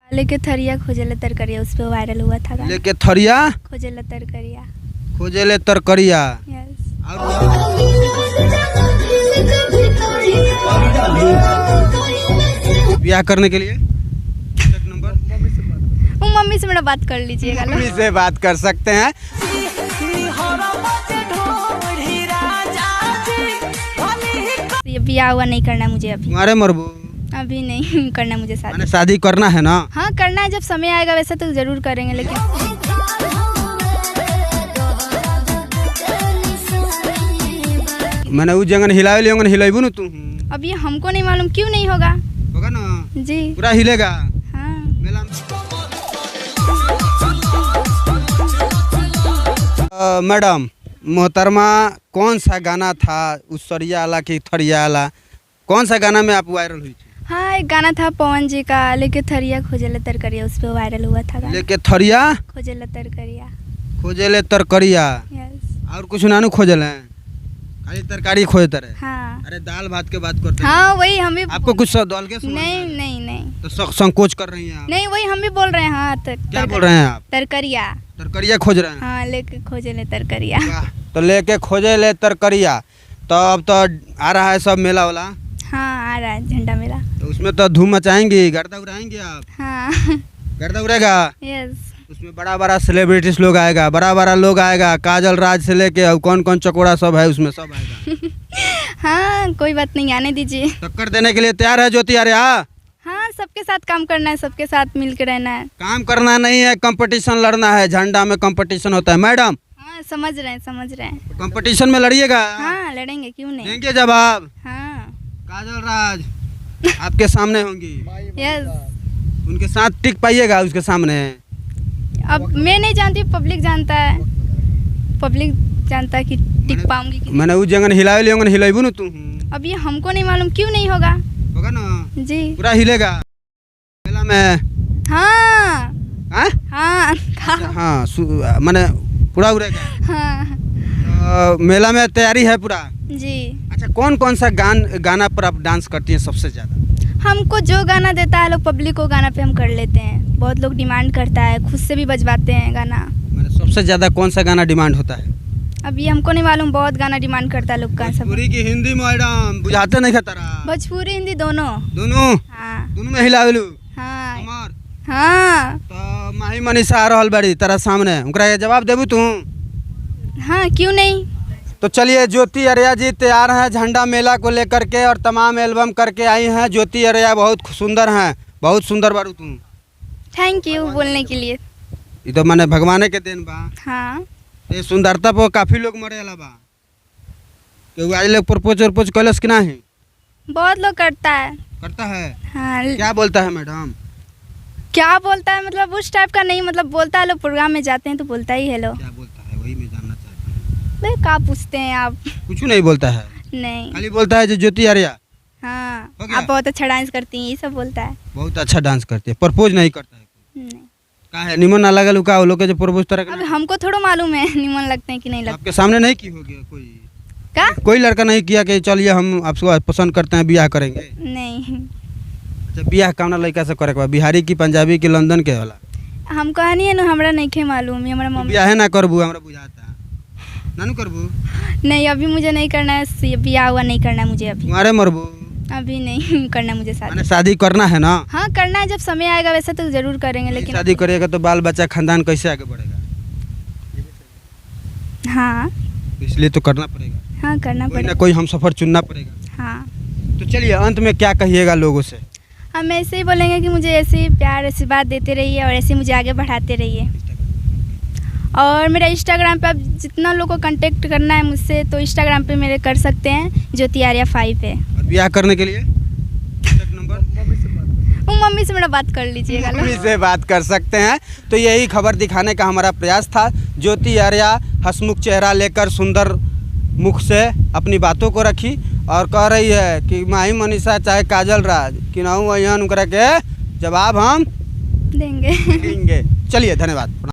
लेके थरिया खोजेले तरकरिया, उस पे वायरल हुआ था गाना। लेके थरिया खोजेले तरकरिया। खोजेले तरकरिया। यस। ब्याह करने के लिए नंबर वो मम्मी से मेरा बात कर लीजिएगा। मम्मी से बात कर सकते हैं। ये ब्याह हुआ नहीं करना मुझे अभी। तुम्हारे मरबू अभी नहीं करना मुझे शादी। मैंने शादी करना है ना। हाँ करना है, जब समय आएगा वैसे तो जरूर करेंगे, लेकिन मैंने उस जगह हिलावे लियोंगे हिलाइबू ना तू। अभी हमको नहीं मालूम, क्यों नहीं होगा। होगा ना जी पूरा हिलेगा। हाँ। मेला मैडम मोहतरमा, कौन सा गाना था उस सरिया वाला की थरिया वाला, कौन सा गाना में आप वायरल हुई थी? हाँ एक गाना था पवन जी का, लेके थरिया खोजेले तरकरिया, उस पे वायरल हुआ था गाना। लेके थरिया खोजेले तरकरिया। खोजेले तरकरिया। यस। और कुछ नानू खोजले खाली तरकारी खोजते रहे। हाँ। अरे दाल भात के बात करते हैं। हाँ वही हम भी। आपको कुछ डाल के नहीं नहीं नहीं तो संकोच कर रही हैं आप। नहीं, वही हम भी बोल रहे हैं। हाँ क्या बोल रहे हैं आप? तरकरिया। तरकरिया खोज रहे हैं। हाँ लेके खोजेले तरकरिया। वाह, तो लेके खोजेले तरकरिया। तो अब तो आ रहा है सब मेला वाला। हाँ आ रहा है झंडा मेला। तो उसमें तो धूम मचाएंगी, गर्दा उड़ाएंगे आप। हाँ। गर्दा उड़ेगा। यस। उसमें बड़ा बड़ा सेलिब्रिटीज लोग आएगा, बड़ा बड़ा लोग आएगा, काजल राज से लेके और कौन कौन चकोड़ा सब है उसमें सब आएगा। हाँ कोई बात नहीं, आने दीजिए। टक्कर देने के लिए तैयार है ज्योति आर्या? हाँ सबके साथ काम करना है, सबके साथ मिल के रहना है। काम करना नहीं है, कंपटीशन लड़ना है। झंडा में कंपटीशन होता है मैडम। हाँ समझ रहे हैं समझ रहे हैं। कंपटीशन में लड़िएगा। हाँ लड़ेंगे, क्यों नहीं। देंगे जवाब। हाँ। काजल राज आपके सामने होंगी, यस। उनके साथ टिक पाइएगा उसके सामने। अब मैं नहीं जानती, पब्लिक जानता है। पब्लिक जानता है कि टिक पाऊंगी कि मैंने उस जगह हिलावे लियोंगे हिलाइबू ना तू। नहीं। अब ये हमको नहीं मालूम, क्यों नहीं होगा। होगा ना जी पूरा हिलेगा मेला में। हाँ हाँ हाँ हाँ मैंने पूरा उड़ेगा। हाँ मेला में तैयारी है पूरा। जी। अच्छा कौन कौन सा गाना पर आप डांस करती हैं सबसे ज़्यादा? हमको जो गाना देता है लोग पब्लिक को गाना पे हम कर लेते हैं। बहुत लोग डिमांड करता है, खुद से भी बजवाते हैं गाना। मैंने सबसे ज़्यादा कौन सा गाना डिमांड होता है? अब ये हमको नहीं मालूम, बहुत गाना डिमांड करता है लोग का सब। भोजपुरी की हिंदी मैडम बुझाते नहीं खतरा। भोजपुरी हिंदी दोनों। दोनों हाँ दोनों में हिलावेलू। हाँ कमर हाँ तो माही मनीषा आ रहल बड़ी तेरा सामने, उनका जवाब देबू तू? हाँ क्यों नहीं। तो चलिए ज्योति आर्या जी तैयार हैं झंडा मेला को लेकर के और तमाम एल्बम करके आई हैं। ज्योति आर्या बहुत सुंदर हैं, बहुत सुंदर बारू तू। थैंक यू बोलने के लिए। ये तो मैंने भगवान के देन बा। हाँ ये सुंदरता पर काफी लोग मरे ला बा। क्योंकि आज लोग प्रपोज वरपोज कैलस कि नहीं? बहुत लोग करता है। करता है। हाँ क्या बोलता है मैडम? क्या बोलता है मतलब उस टाइप का नहीं, मतलब बोलता है लोग प्रोग्राम में जाते हैं तो बोलता ही है लोग। क्या बोलता है वही मैं जानना चाहता हूँ। भाई क्या पूछते हैं आप। कुछ नहीं बोलता है, नहीं। खाली बोलता है जो ज्योति आर्या हाँ हो गया? आप बहुत अच्छा डांस करती हैं, ये सब बोलता है। बहुत अच्छा डांस करती है, प्रपोज नहीं करता है। नहीं। का है निमन ना लगल का लोग के जो प्रपोज तरह अब हमको थोड़ा मालूम है निमन लगते हैं कि नहीं लगते। आपके सामने नहीं की होगी कोई? क्या? कोई लड़का नहीं किया कि चलिए हम आपको पसंद करते हैं ब्याह करेंगे? नहीं। अच्छा ब्याह कौना लड़का से करे के बा? बिहारी की, पंजाबी की, लंदन के वाला? हम कहनी है ना, हमरा नहीं खे मालूम है। हमारा मम्मी ब्याह ना करबू हमरा बुझाता है। नानू करबू? नहीं, अभी मुझे नहीं करना है, ब्याह हुआ नहीं करना है मुझे अभी। तुम्हारे मरबू अभी नहीं करना मुझे शादी। मैंने शादी करना है ना। हाँ करना है, जब समय आएगा वैसे तो जरूर करेंगे, लेकिन शादी करेगा तो बाल बच्चा खानदान कैसे आगे बढ़ेगा? हाँ इसलिए तो करना पड़ेगा। हाँ करना कोई ना पड़ेगा। कोई हम सफर चुनना पड़ेगा। हाँ तो चलिए अंत में क्या कहिएगा लोगों से? हम ऐसे ही बोलेंगे कि मुझे ऐसे ही प्यार आशीर्वाद देते रहिए और ऐसे मुझे आगे बढ़ाते रहिए। और मेरा इंस्टाग्राम पे आप जितना लोग को कांटेक्ट करना है मुझसे तो इंस्टाग्राम पे मेरे कर सकते हैं, ज्योति आर्या 5 है। और ब्याह करने के लिए नंबर वो मम्मी से मेरा बात कर लीजिएगा। मम्मी से बात कर सकते हैं। तो यही खबर दिखाने का हमारा प्रयास था। ज्योति आर्या हंसमुख चेहरा लेकर सुंदर मुख से अपनी बातों को रखी और कह रही है कि माही मनीषा चाहे काजल राज कि ना उनकरा के जवाब हम देंगे। देंगे। चलिए धन्यवाद।